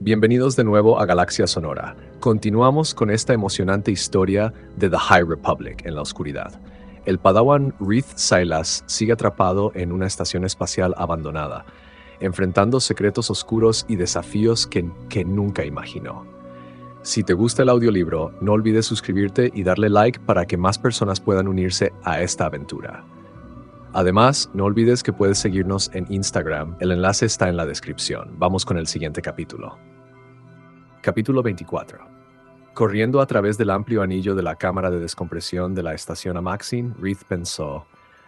Bienvenidos de nuevo a Galaxia Sonora. Continuamos con esta emocionante historia de The High Republic en la oscuridad. El Padawan Reath Silas sigue atrapado en una estación espacial abandonada, enfrentando secretos oscuros y desafíos que nunca imaginó. Si te gusta el audiolibro, no olvides suscribirte y darle like para que más personas puedan unirse a esta aventura. Además, no olvides que puedes seguirnos en Instagram, el enlace está en la descripción. Vamos con el siguiente capítulo. Capítulo 24. Corriendo a través del amplio anillo de la cámara de descompresión de la estación Amaxin, Reath pensó,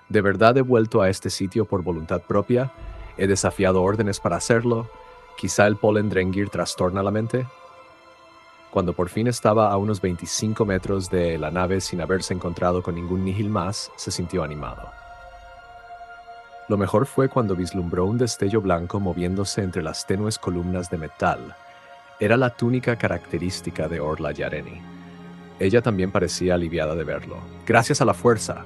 ¿de verdad he vuelto a este sitio por voluntad propia? ¿He desafiado órdenes para hacerlo? ¿Quizá el polen Drengir trastorna la mente? Cuando por fin estaba a unos 25 metros de la nave sin haberse encontrado con ningún nihil más, se sintió animado. Lo mejor fue cuando vislumbró un destello blanco moviéndose entre las tenues columnas de metal. Era la túnica característica de Orla Yareni. Ella también parecía aliviada de verlo. «Gracias a la fuerza.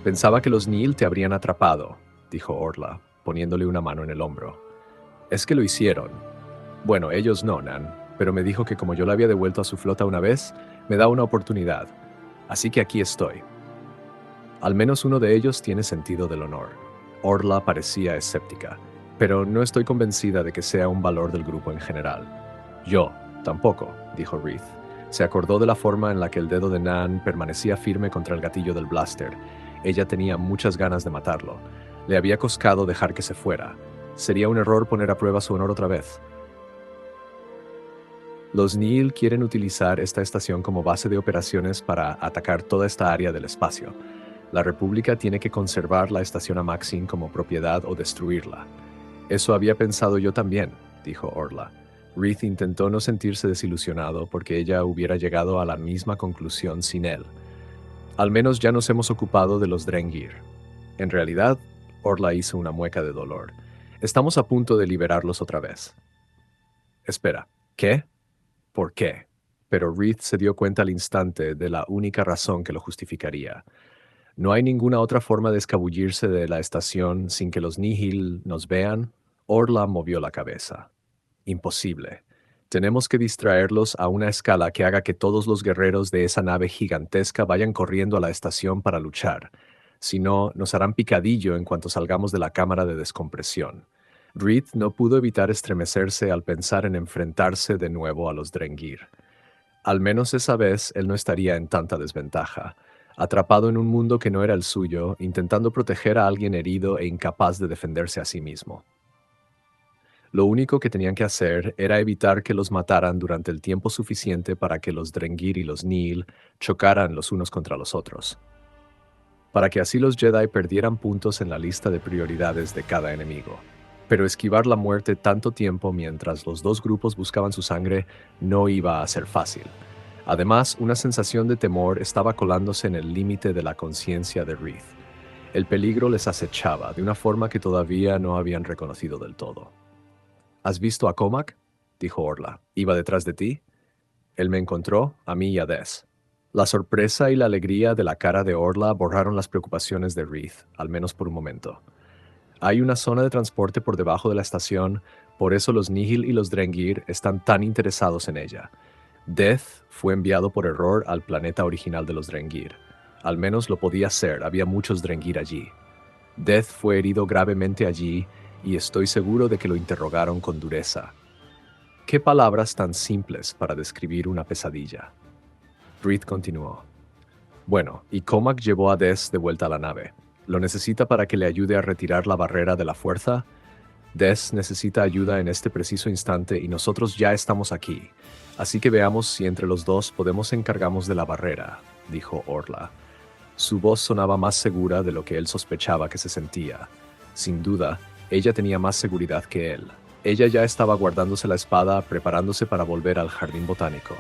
Pensaba que los Nihil te habrían atrapado», dijo Orla, poniéndole una mano en el hombro. «Es que lo hicieron. Bueno, ellos no, Nan, pero me dijo que como yo la había devuelto a su flota una vez, me da una oportunidad. Así que aquí estoy. Al menos uno de ellos tiene sentido del honor». Orla parecía escéptica, pero no estoy convencida de que sea un valor del grupo en general. «Yo, tampoco», dijo Reath. Se acordó de la forma en la que el dedo de Nan permanecía firme contra el gatillo del blaster. Ella tenía muchas ganas de matarlo. Le había costado dejar que se fuera. Sería un error poner a prueba su honor otra vez. Los Nihil quieren utilizar esta estación como base de operaciones para atacar toda esta área del espacio. La República tiene que conservar la estación Amaxin como propiedad o destruirla. Eso había pensado yo también, dijo Orla. Reath intentó no sentirse desilusionado porque ella hubiera llegado a la misma conclusión sin él. Al menos ya nos hemos ocupado de los Drengir. En realidad, Orla hizo una mueca de dolor. Estamos a punto de liberarlos otra vez. Espera, ¿qué? ¿Por qué? Pero Reath se dio cuenta al instante de la única razón que lo justificaría. ¿No hay ninguna otra forma de escabullirse de la estación sin que los Nihil nos vean? Orla movió la cabeza. Imposible. Tenemos que distraerlos a una escala que haga que todos los guerreros de esa nave gigantesca vayan corriendo a la estación para luchar. Si no, nos harán picadillo en cuanto salgamos de la cámara de descompresión. Reath no pudo evitar estremecerse al pensar en enfrentarse de nuevo a los Drengir. Al menos esa vez él no estaría en tanta desventaja, atrapado en un mundo que no era el suyo, intentando proteger a alguien herido e incapaz de defenderse a sí mismo. Lo único que tenían que hacer era evitar que los mataran durante el tiempo suficiente para que los Drengir y los Nihil chocaran los unos contra los otros, para que así los Jedi perdieran puntos en la lista de prioridades de cada enemigo. Pero esquivar la muerte tanto tiempo mientras los dos grupos buscaban su sangre no iba a ser fácil. Además, una sensación de temor estaba colándose en el límite de la conciencia de Reath. El peligro les acechaba de una forma que todavía no habían reconocido del todo. «¿Has visto a Comac?», dijo Orla. «¿Iba detrás de ti?» «Él me encontró, a mí y a Des». La sorpresa y la alegría de la cara de Orla borraron las preocupaciones de Reath, al menos por un momento. Hay una zona de transporte por debajo de la estación, por eso los Nihil y los Drengir están tan interesados en ella. Death fue enviado por error al planeta original de los Drengir. Al menos lo podía ser, había muchos Drengir allí. Death fue herido gravemente allí y estoy seguro de que lo interrogaron con dureza. ¿Qué palabras tan simples para describir una pesadilla? Reath continuó. Bueno, y Comac llevó a Des de vuelta a la nave. ¿Lo necesita para que le ayude a retirar la barrera de la fuerza? Des necesita ayuda en este preciso instante y nosotros ya estamos aquí. Así que veamos si entre los dos podemos encargarnos de la barrera, dijo Orla. Su voz sonaba más segura de lo que él sospechaba que se sentía. Sin duda, ella tenía más seguridad que él. Ella ya estaba guardándose la espada, preparándose para volver al jardín botánico.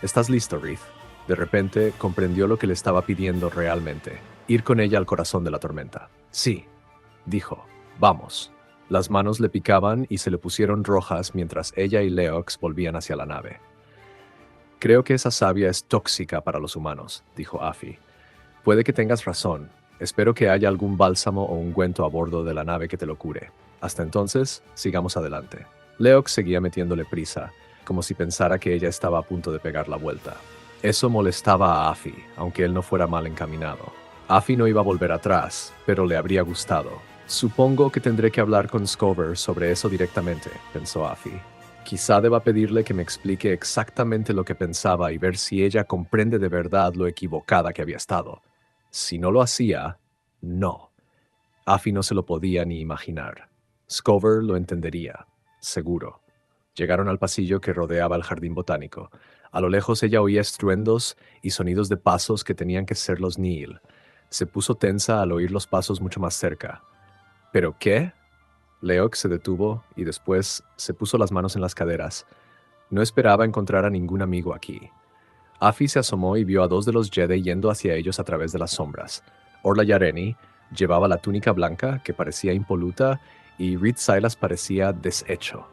«¿Estás listo, Reath?» De repente, comprendió lo que le estaba pidiendo realmente. Ir con ella al corazón de la tormenta. «Sí», dijo. «Vamos». Las manos le picaban y se le pusieron rojas mientras ella y Leox volvían hacia la nave. «Creo que esa savia es tóxica para los humanos», dijo Afi. «Puede que tengas razón. Espero que haya algún bálsamo o ungüento a bordo de la nave que te lo cure. Hasta entonces, sigamos adelante». Leox seguía metiéndole prisa, como si pensara que ella estaba a punto de pegar la vuelta. Eso molestaba a Afi, aunque él no fuera mal encaminado. Afi no iba a volver atrás, pero le habría gustado. Supongo que tendré que hablar con Scover sobre eso directamente, pensó Afi. Quizá deba pedirle que me explique exactamente lo que pensaba y ver si ella comprende de verdad lo equivocada que había estado. Si no lo hacía, no. Afi no se lo podía ni imaginar. Scover lo entendería, seguro. Llegaron al pasillo que rodeaba el jardín botánico. A lo lejos ella oía estruendos y sonidos de pasos que tenían que ser los Neil. Se puso tensa al oír los pasos mucho más cerca. ¿Pero qué? Leox se detuvo y después se puso las manos en las caderas. No esperaba encontrar a ningún amigo aquí. Afi se asomó y vio a dos de los Jedi yendo hacia ellos a través de las sombras. Orla Yareni llevaba la túnica blanca, que parecía impoluta, y Reed Silas parecía deshecho.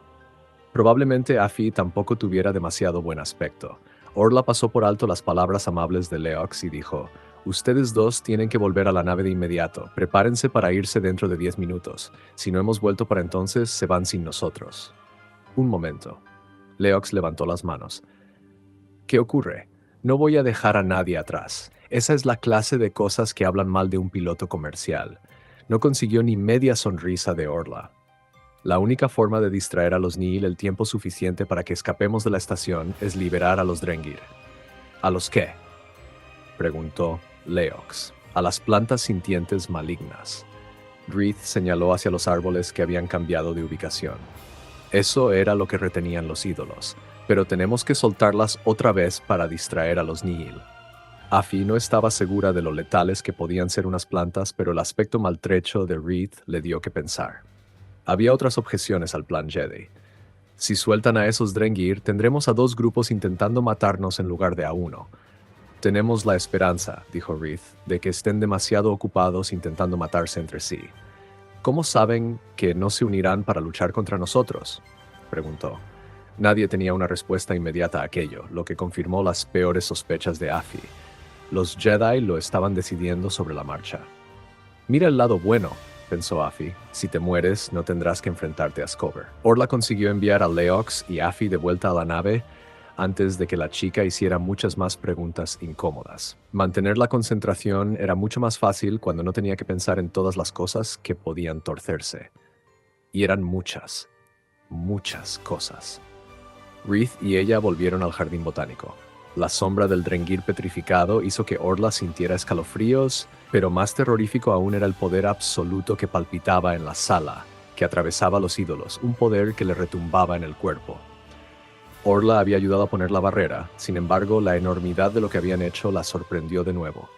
Probablemente Afi tampoco tuviera demasiado buen aspecto. Orla pasó por alto las palabras amables de Leox y dijo: «Ustedes dos tienen que volver a la nave de inmediato. Prepárense para irse dentro de 10 minutos. Si no hemos vuelto para entonces, se van sin nosotros». Un momento. Leox levantó las manos. «¿Qué ocurre? No voy a dejar a nadie atrás. Esa es la clase de cosas que hablan mal de un piloto comercial». No consiguió ni media sonrisa de Orla. «La única forma de distraer a los Nihil el tiempo suficiente para que escapemos de la estación es liberar a los Drengir». «¿A los qué?», preguntó Leox. «A las plantas sintientes malignas». Reed señaló hacia los árboles que habían cambiado de ubicación. «Eso era lo que retenían los ídolos, pero tenemos que soltarlas otra vez para distraer a los Nihil». Afi no estaba segura de lo letales que podían ser unas plantas, pero el aspecto maltrecho de Reed le dio que pensar. Había otras objeciones al plan Jedi. «Si sueltan a esos Drengir, tendremos a dos grupos intentando matarnos en lugar de a uno». «Tenemos la esperanza», dijo Reed, «de que estén demasiado ocupados intentando matarse entre sí». «¿Cómo saben que no se unirán para luchar contra nosotros?», preguntó. Nadie tenía una respuesta inmediata a aquello, lo que confirmó las peores sospechas de Afi. Los Jedi lo estaban decidiendo sobre la marcha. «Mira el lado bueno», pensó Afi. «Si te mueres, no tendrás que enfrentarte a Scover». Orla consiguió enviar a Leox y Afi de vuelta a la nave antes de que la chica hiciera muchas más preguntas incómodas. Mantener la concentración era mucho más fácil cuando no tenía que pensar en todas las cosas que podían torcerse. Y eran muchas, muchas cosas. Reed y ella volvieron al jardín botánico. La sombra del Drengir petrificado hizo que Orla sintiera escalofríos, pero más terrorífico aún era el poder absoluto que palpitaba en la sala, que atravesaba los ídolos, un poder que le retumbaba en el cuerpo. Orla había ayudado a poner la barrera, sin embargo, la enormidad de lo que habían hecho la sorprendió de nuevo.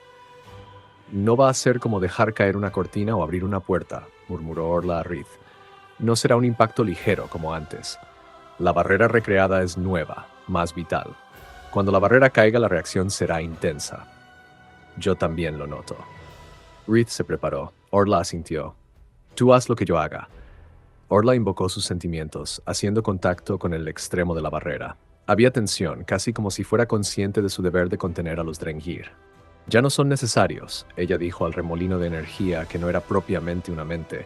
«No va a ser como dejar caer una cortina o abrir una puerta», murmuró Orla a Reed. «No será un impacto ligero como antes. La barrera recreada es nueva, más vital. Cuando la barrera caiga, la reacción será intensa». «Yo también lo noto». Reed se preparó. Orla asintió. «Tú haz lo que yo haga». Orla invocó sus sentimientos, haciendo contacto con el extremo de la barrera. Había tensión, casi como si fuera consciente de su deber de contener a los Drengir. «Ya no son necesarios», ella dijo al remolino de energía que no era propiamente una mente.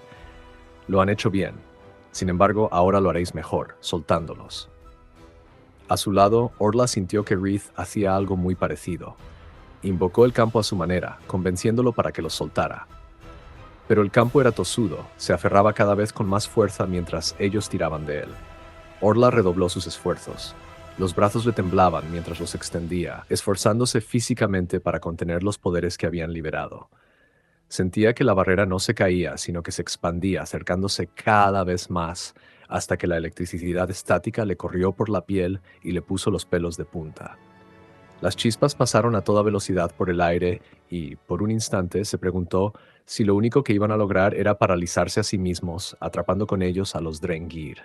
«Lo han hecho bien. Sin embargo, ahora lo haréis mejor, soltándolos». A su lado, Orla sintió que Reed hacía algo muy parecido. Invocó el campo a su manera, convenciéndolo para que los soltara. Pero el campo era tosudo, se aferraba cada vez con más fuerza mientras ellos tiraban de él. Orla redobló sus esfuerzos. Los brazos le temblaban mientras los extendía, esforzándose físicamente para contener los poderes que habían liberado. Sentía que la barrera no se caía, sino que se expandía, acercándose cada vez más, hasta que la electricidad estática le corrió por la piel y le puso los pelos de punta. Las chispas pasaron a toda velocidad por el aire y, por un instante, se preguntó si lo único que iban a lograr era paralizarse a sí mismos, atrapando con ellos a los Drengir.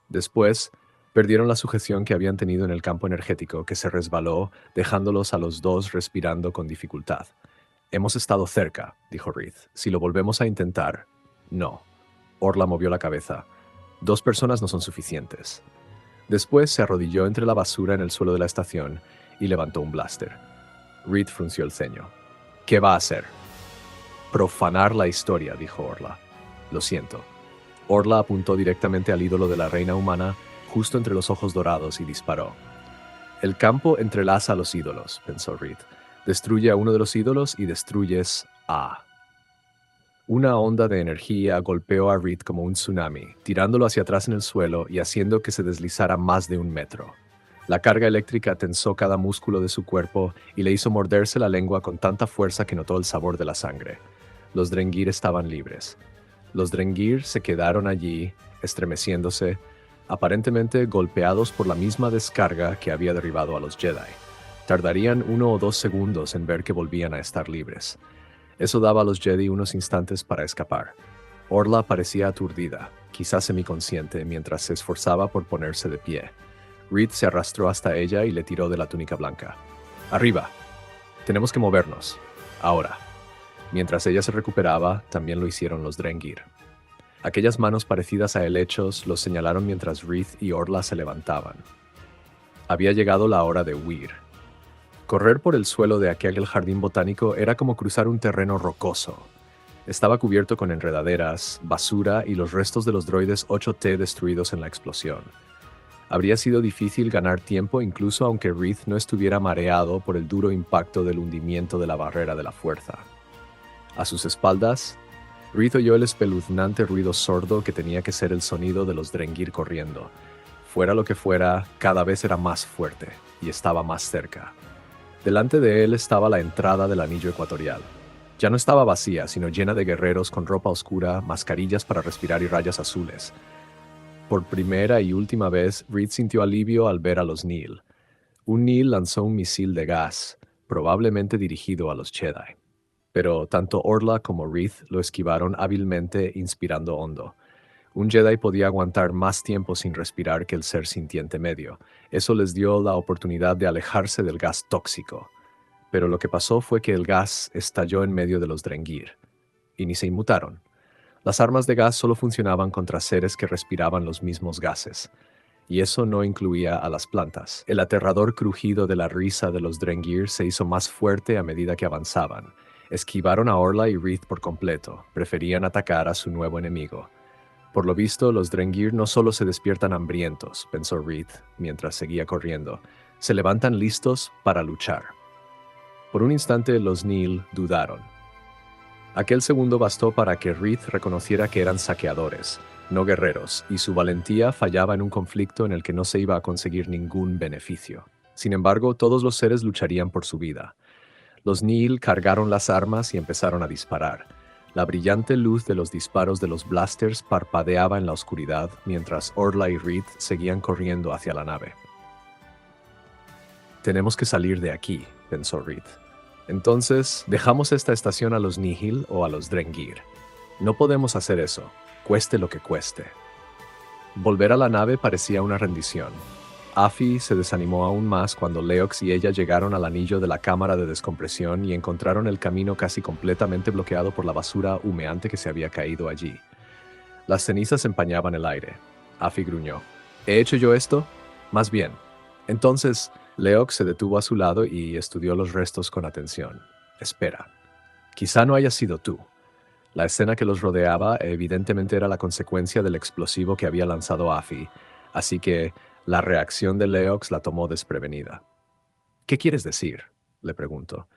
Después, perdieron la sujeción que habían tenido en el campo energético, que se resbaló, dejándolos a los dos respirando con dificultad. «Hemos estado cerca», dijo Reed. «Si lo volvemos a intentar...». «No». Orla movió la cabeza. «2 personas no son suficientes». Después se arrodilló entre la basura en el suelo de la estación y levantó un blaster. Reed frunció el ceño. «¿Qué va a hacer?» «Profanar la historia», dijo Orla. «Lo siento». Orla apuntó directamente al ídolo de la reina humana, justo entre los ojos dorados, y disparó. El campo entrelaza a los ídolos, pensó Reed. Destruye a uno de los ídolos y destruyes a... Una onda de energía golpeó a Reed como un tsunami, tirándolo hacia atrás en el suelo y haciendo que se deslizara más de 1 metro. La carga eléctrica tensó cada músculo de su cuerpo y le hizo morderse la lengua con tanta fuerza que notó el sabor de la sangre. Los Drengir estaban libres. Los Drengir se quedaron allí, estremeciéndose, aparentemente golpeados por la misma descarga que había derribado a los Jedi. Tardarían 1 o 2 segundos en ver que volvían a estar libres. Eso daba a los Jedi unos instantes para escapar. Orla parecía aturdida, quizás semiconsciente, mientras se esforzaba por ponerse de pie. Reed se arrastró hasta ella y le tiró de la túnica blanca. ¡Arriba! Tenemos que movernos. Ahora. Mientras ella se recuperaba, también lo hicieron los Drengir. Aquellas manos parecidas a helechos los señalaron mientras Reed y Orla se levantaban. Había llegado la hora de huir. Correr por el suelo de aquel jardín botánico era como cruzar un terreno rocoso. Estaba cubierto con enredaderas, basura y los restos de los droides 8T destruidos en la explosión. Habría sido difícil ganar tiempo incluso aunque Reed no estuviera mareado por el duro impacto del hundimiento de la barrera de la fuerza. A sus espaldas, Reed oyó el espeluznante ruido sordo que tenía que ser el sonido de los Drengir corriendo. Fuera lo que fuera, cada vez era más fuerte y estaba más cerca. Delante de él estaba la entrada del anillo ecuatorial. Ya no estaba vacía, sino llena de guerreros con ropa oscura, mascarillas para respirar y rayas azules. Por primera y última vez, Reed sintió alivio al ver a los Nihil. Un Nihil lanzó un misil de gas, probablemente dirigido a los Jedi. Pero tanto Orla como Reed lo esquivaron hábilmente, inspirando hondo. Un Jedi podía aguantar más tiempo sin respirar que el ser sintiente medio. Eso les dio la oportunidad de alejarse del gas tóxico. Pero lo que pasó fue que el gas estalló en medio de los Drengir. Y ni se inmutaron. Las armas de gas solo funcionaban contra seres que respiraban los mismos gases. Y eso no incluía a las plantas. El aterrador crujido de la risa de los Drengir se hizo más fuerte a medida que avanzaban. Esquivaron a Orla y Reed por completo. Preferían atacar a su nuevo enemigo. Por lo visto, los Drengir no solo se despiertan hambrientos, pensó Reed, mientras seguía corriendo. Se levantan listos para luchar. Por un instante, los Nihil dudaron. Aquel segundo bastó para que Reed reconociera que eran saqueadores, no guerreros, y su valentía fallaba en un conflicto en el que no se iba a conseguir ningún beneficio. Sin embargo, todos los seres lucharían por su vida. Los Nihil cargaron las armas y empezaron a disparar. La brillante luz de los disparos de los blasters parpadeaba en la oscuridad mientras Orla y Reed seguían corriendo hacia la nave. Tenemos que salir de aquí, pensó Reed. Entonces, ¿dejamos esta estación a los Nihil o a los Drengir? No podemos hacer eso, cueste lo que cueste. Volver a la nave parecía una rendición. Afi se desanimó aún más cuando Leox y ella llegaron al anillo de la cámara de descompresión y encontraron el camino casi completamente bloqueado por la basura humeante que se había caído allí. Las cenizas empañaban el aire. Afi gruñó. ¿He hecho yo esto? Más bien. Entonces, Leox se detuvo a su lado y estudió los restos con atención. Espera. Quizá no haya sido tú. La escena que los rodeaba evidentemente era la consecuencia del explosivo que había lanzado Afi, así que la reacción de Leox la tomó desprevenida. ¿Qué quieres decir?, le preguntó.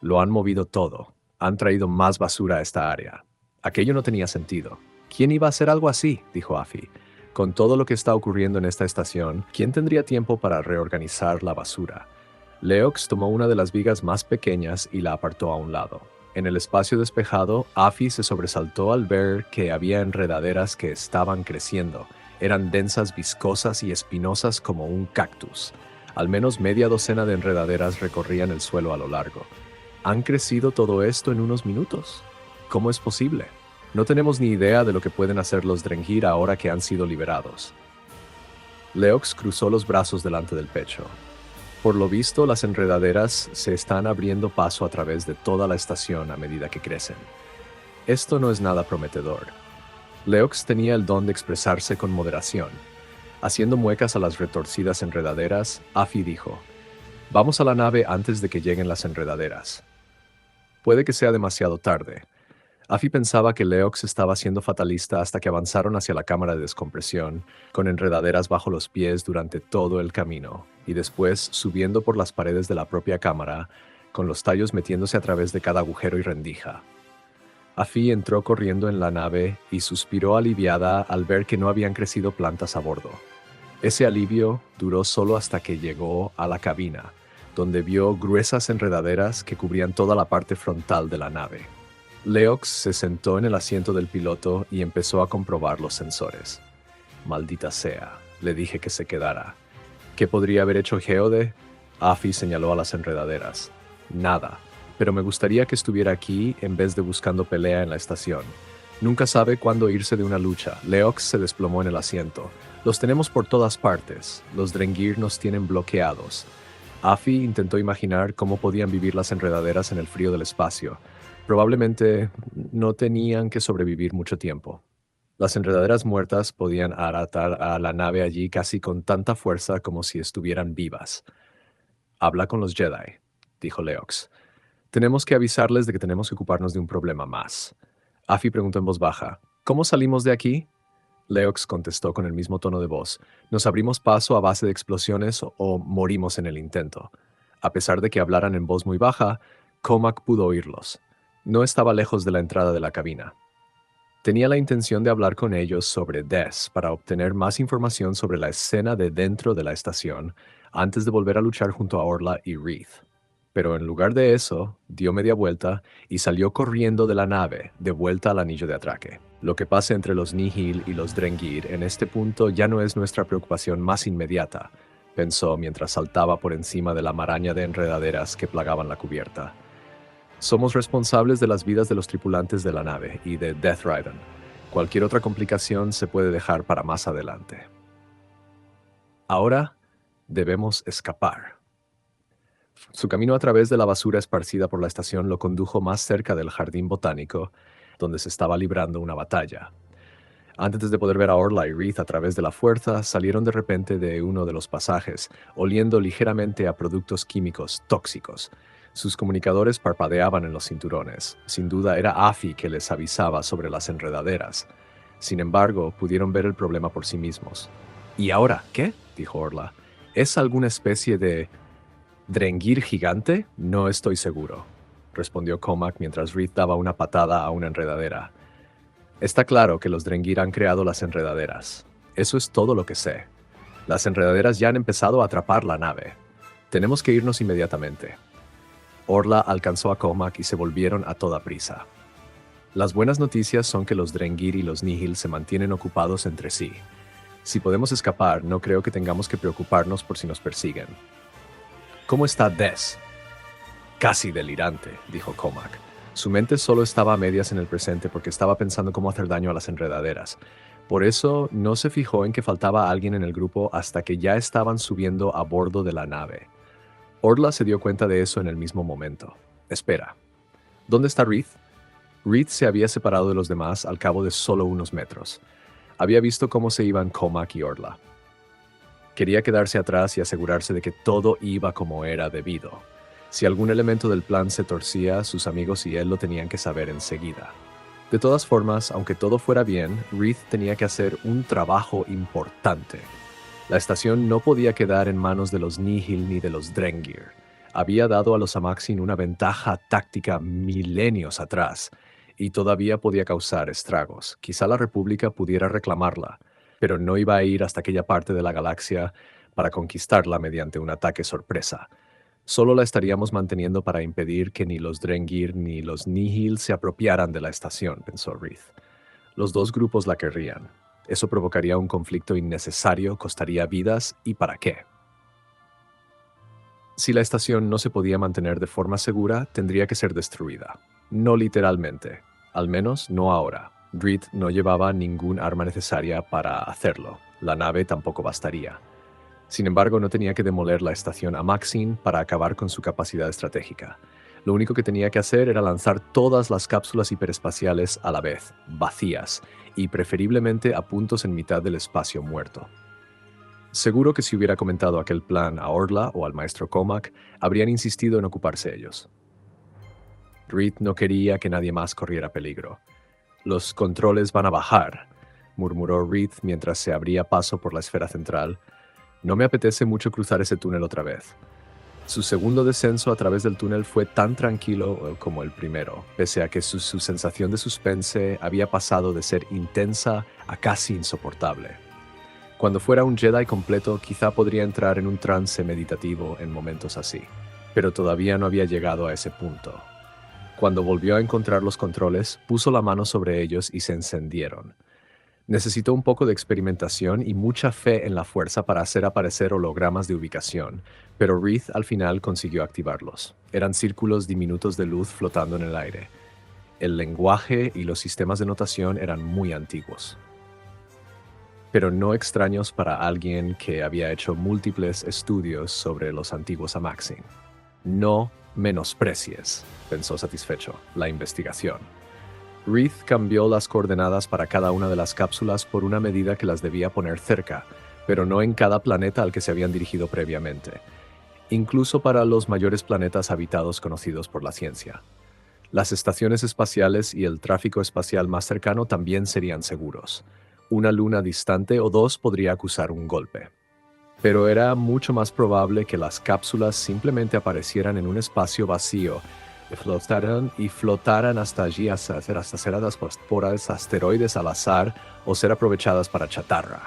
Lo han movido todo. Han traído más basura a esta área. Aquello no tenía sentido. ¿Quién iba a hacer algo así?, dijo Afi. Con todo lo que está ocurriendo en esta estación, ¿quién tendría tiempo para reorganizar la basura? Leox tomó una de las vigas más pequeñas y la apartó a un lado. En el espacio despejado, Afi se sobresaltó al ver que había enredaderas que estaban creciendo. Eran densas, viscosas y espinosas como un cactus. Al menos media docena de enredaderas recorrían el suelo a lo largo. ¿Han crecido todo esto en unos minutos? ¿Cómo es posible? No tenemos ni idea de lo que pueden hacer los Drengir ahora que han sido liberados. Leox cruzó los brazos delante del pecho. Por lo visto, las enredaderas se están abriendo paso a través de toda la estación a medida que crecen. Esto no es nada prometedor. Leox tenía el don de expresarse con moderación. Haciendo muecas a las retorcidas enredaderas, Afi dijo, «Vamos a la nave antes de que lleguen las enredaderas. Puede que sea demasiado tarde. Afi pensaba que Leox estaba siendo fatalista hasta que avanzaron hacia la cámara de descompresión, con enredaderas bajo los pies durante todo el camino, y después subiendo por las paredes de la propia cámara, con los tallos metiéndose a través de cada agujero y rendija. Afi entró corriendo en la nave y suspiró aliviada al ver que no habían crecido plantas a bordo. Ese alivio duró solo hasta que llegó a la cabina, donde vio gruesas enredaderas que cubrían toda la parte frontal de la nave. Leox se sentó en el asiento del piloto y empezó a comprobar los sensores. Maldita sea, le dije que se quedara. ¿Qué podría haber hecho Geode? Afi señaló a las enredaderas. Nada, pero me gustaría que estuviera aquí en vez de buscando pelea en la estación. Nunca sabe cuándo irse de una lucha. Leox se desplomó en el asiento. Los tenemos por todas partes. Los Drengir nos tienen bloqueados. Afi intentó imaginar cómo podían vivir las enredaderas en el frío del espacio. Probablemente no tenían que sobrevivir mucho tiempo. Las enredaderas muertas podían atar a la nave allí casi con tanta fuerza como si estuvieran vivas. Habla con los Jedi, dijo Leox. Tenemos que avisarles de que tenemos que ocuparnos de un problema más. Afi preguntó en voz baja, ¿cómo salimos de aquí? Leox contestó con el mismo tono de voz. Nos abrimos paso a base de explosiones o morimos en el intento. A pesar de que hablaran en voz muy baja, Comac pudo oírlos. No estaba lejos de la entrada de la cabina. Tenía la intención de hablar con ellos sobre Des para obtener más información sobre la escena de dentro de la estación antes de volver a luchar junto a Orla y Wreath. Pero en lugar de eso, dio media vuelta y salió corriendo de la nave, de vuelta al anillo de atraque. Lo que pase entre los Nihil y los Drengir en este punto ya no es nuestra preocupación más inmediata, pensó mientras saltaba por encima de la maraña de enredaderas que plagaban la cubierta. Somos responsables de las vidas de los tripulantes de la nave y de Death Raiden. Cualquier otra complicación se puede dejar para más adelante. Ahora debemos escapar. Su camino a través de la basura esparcida por la estación lo condujo más cerca del jardín botánico, donde se estaba librando una batalla. Antes de poder ver a Orla y Wreath a través de la fuerza, salieron de repente de uno de los pasajes, oliendo ligeramente a productos químicos tóxicos. Sus comunicadores parpadeaban en los cinturones. Sin duda era Afi que les avisaba sobre las enredaderas. Sin embargo, pudieron ver el problema por sí mismos. ¿Y ahora qué? Dijo Orla. ¿Es alguna especie de Drengir gigante? No estoy seguro, respondió Comac mientras Wreath daba una patada a una enredadera. Está claro que los Drengir han creado las enredaderas. Eso es todo lo que sé. Las enredaderas ya han empezado a atrapar la nave. Tenemos que irnos inmediatamente. Orla alcanzó a Comac y se volvieron a toda prisa. Las buenas noticias son que los Drengir y los Nihil se mantienen ocupados entre sí. Si podemos escapar, no creo que tengamos que preocuparnos por si nos persiguen. ¿Cómo está Des? Casi delirante, dijo Comac. Su mente solo estaba a medias en el presente porque estaba pensando cómo hacer daño a las enredaderas. Por eso no se fijó en que faltaba alguien en el grupo hasta que ya estaban subiendo a bordo de la nave. Orla se dio cuenta de eso en el mismo momento. Espera, ¿dónde está Wreath? Wreath se había separado de los demás al cabo de solo unos metros. Había visto cómo se iban Comac y Orla. Quería quedarse atrás y asegurarse de que todo iba como era debido. Si algún elemento del plan se torcía, sus amigos y él lo tenían que saber enseguida. De todas formas, aunque todo fuera bien, Wreath tenía que hacer un trabajo importante. La estación no podía quedar en manos de los Nihil ni de los Drengir. Había dado a los Amaxin una ventaja táctica milenios atrás, y todavía podía causar estragos. Quizá la República pudiera reclamarla, pero no iba a ir hasta aquella parte de la galaxia para conquistarla mediante un ataque sorpresa. Solo la estaríamos manteniendo para impedir que ni los Drengir ni los Nihil se apropiaran de la estación, pensó Wreath. Los dos grupos la querrían. Eso provocaría un conflicto innecesario, costaría vidas, ¿y para qué? Si la estación no se podía mantener de forma segura, tendría que ser destruida. No literalmente, al menos no ahora. Wreath no llevaba ningún arma necesaria para hacerlo. La nave tampoco bastaría. Sin embargo, no tenía que demoler la estación Amaxin para acabar con su capacidad estratégica. Lo único que tenía que hacer era lanzar todas las cápsulas hiperespaciales a la vez, vacías, y preferiblemente a puntos en mitad del espacio muerto. Seguro que si hubiera comentado aquel plan a Orla o al maestro Comac, habrían insistido en ocuparse ellos. Reed no quería que nadie más corriera peligro. «Los controles van a bajar», murmuró Reed mientras se abría paso por la esfera central. «No me apetece mucho cruzar ese túnel otra vez». Su segundo descenso a través del túnel fue tan tranquilo como el primero, pese a que su sensación de suspense había pasado de ser intensa a casi insoportable. Cuando fuera un Jedi completo, quizá podría entrar en un trance meditativo en momentos así, pero todavía no había llegado a ese punto. Cuando volvió a encontrar los controles, puso la mano sobre ellos y se encendieron. Necesitó un poco de experimentación y mucha fe en la fuerza para hacer aparecer hologramas de ubicación, pero Reed al final consiguió activarlos. Eran círculos diminutos de luz flotando en el aire. El lenguaje y los sistemas de notación eran muy antiguos, pero no extraños para alguien que había hecho múltiples estudios sobre los antiguos Amaxin. «No menosprecies», pensó satisfecho, «la investigación». Reed cambió las coordenadas para cada una de las cápsulas por una medida que las debía poner cerca, pero no en cada planeta al que se habían dirigido previamente, incluso para los mayores planetas habitados conocidos por la ciencia. Las estaciones espaciales y el tráfico espacial más cercano también serían seguros. Una luna distante o dos podría acusar un golpe. Pero era mucho más probable que las cápsulas simplemente aparecieran en un espacio vacío y flotaran hasta allí hasta ser dadas por asteroides al azar o ser aprovechadas para chatarra.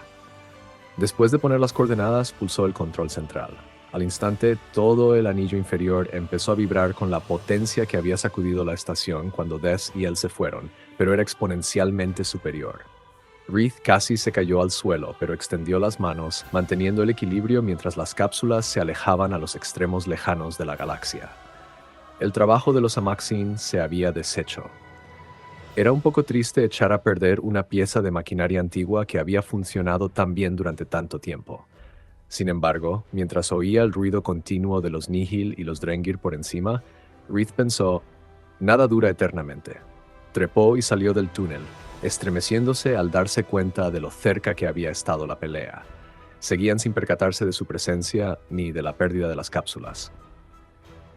Después de poner las coordenadas, pulsó el control central. Al instante, todo el anillo inferior empezó a vibrar con la potencia que había sacudido la estación cuando Des y él se fueron, pero era exponencialmente superior. Reed casi se cayó al suelo, pero extendió las manos, manteniendo el equilibrio mientras las cápsulas se alejaban a los extremos lejanos de la galaxia. El trabajo de los Amaxin se había deshecho. Era un poco triste echar a perder una pieza de maquinaria antigua que había funcionado tan bien durante tanto tiempo. Sin embargo, mientras oía el ruido continuo de los Nihil y los Drengir por encima, Reed pensó, «Nada dura eternamente». Trepó y salió del túnel, estremeciéndose al darse cuenta de lo cerca que había estado la pelea. Seguían sin percatarse de su presencia ni de la pérdida de las cápsulas.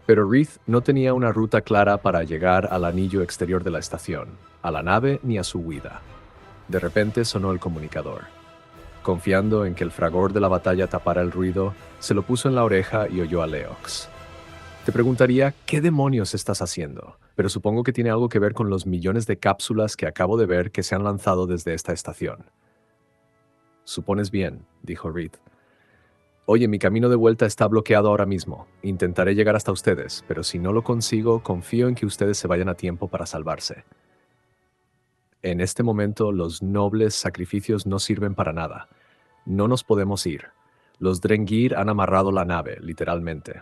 Pero Reed no tenía una ruta clara para llegar al anillo exterior de la estación, a la nave ni a su huida. De repente sonó el comunicador. Confiando en que el fragor de la batalla tapara el ruido, se lo puso en la oreja y oyó a Leox. «Te preguntaría, ¿qué demonios estás haciendo? Pero supongo que tiene algo que ver con los millones de cápsulas que acabo de ver que se han lanzado desde esta estación». «Supones bien», dijo Reed. «Oye, mi camino de vuelta está bloqueado ahora mismo. Intentaré llegar hasta ustedes, pero si no lo consigo, confío en que ustedes se vayan a tiempo para salvarse. En este momento, los nobles sacrificios no sirven para nada. No nos podemos ir. Los Drengir han amarrado la nave, literalmente.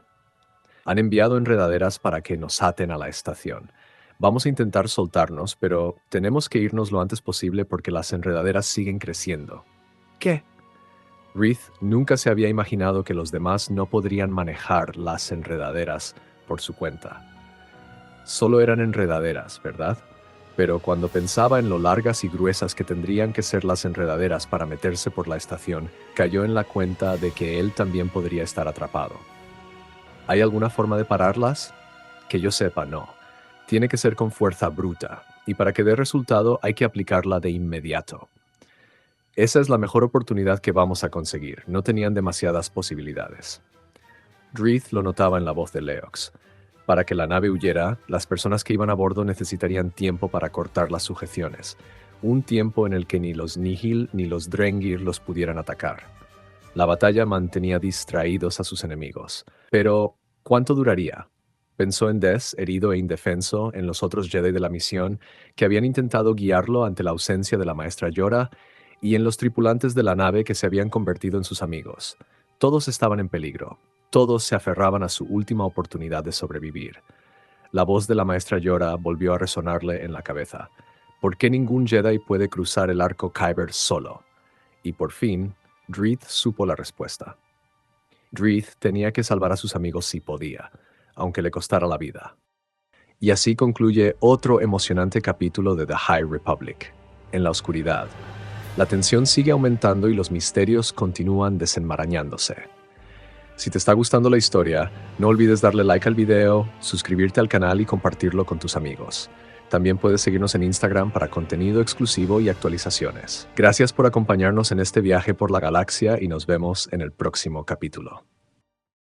Han enviado enredaderas para que nos aten a la estación. Vamos a intentar soltarnos, pero tenemos que irnos lo antes posible porque las enredaderas siguen creciendo». «¿Qué?». Reed nunca se había imaginado que los demás no podrían manejar las enredaderas por su cuenta. Solo eran enredaderas, ¿verdad? Pero cuando pensaba en lo largas y gruesas que tendrían que ser las enredaderas para meterse por la estación, cayó en la cuenta de que él también podría estar atrapado. ¿Hay alguna forma de pararlas? Que yo sepa, no. Tiene que ser con fuerza bruta, y para que dé resultado hay que aplicarla de inmediato. Esa es la mejor oportunidad que vamos a conseguir. No tenían demasiadas posibilidades. Reed lo notaba en la voz de Leox. Para que la nave huyera, las personas que iban a bordo necesitarían tiempo para cortar las sujeciones. Un tiempo en el que ni los Nihil ni los Drengir los pudieran atacar. La batalla mantenía distraídos a sus enemigos. Pero, ¿cuánto duraría? Pensó en Des, herido e indefenso, en los otros Jedi de la misión, que habían intentado guiarlo ante la ausencia de la maestra Yoda, y en los tripulantes de la nave que se habían convertido en sus amigos. Todos estaban en peligro. Todos se aferraban a su última oportunidad de sobrevivir. La voz de la maestra Yoda volvió a resonarle en la cabeza. ¿Por qué ningún Jedi puede cruzar el arco Kyber solo? Y por fin, Reed supo la respuesta. Reed tenía que salvar a sus amigos si podía, aunque le costara la vida. Y así concluye otro emocionante capítulo de The High Republic. En la oscuridad, la tensión sigue aumentando y los misterios continúan desenmarañándose. Si te está gustando la historia, no olvides darle like al video, suscribirte al canal y compartirlo con tus amigos. También puedes seguirnos en Instagram para contenido exclusivo y actualizaciones. Gracias por acompañarnos en este viaje por la galaxia y nos vemos en el próximo capítulo.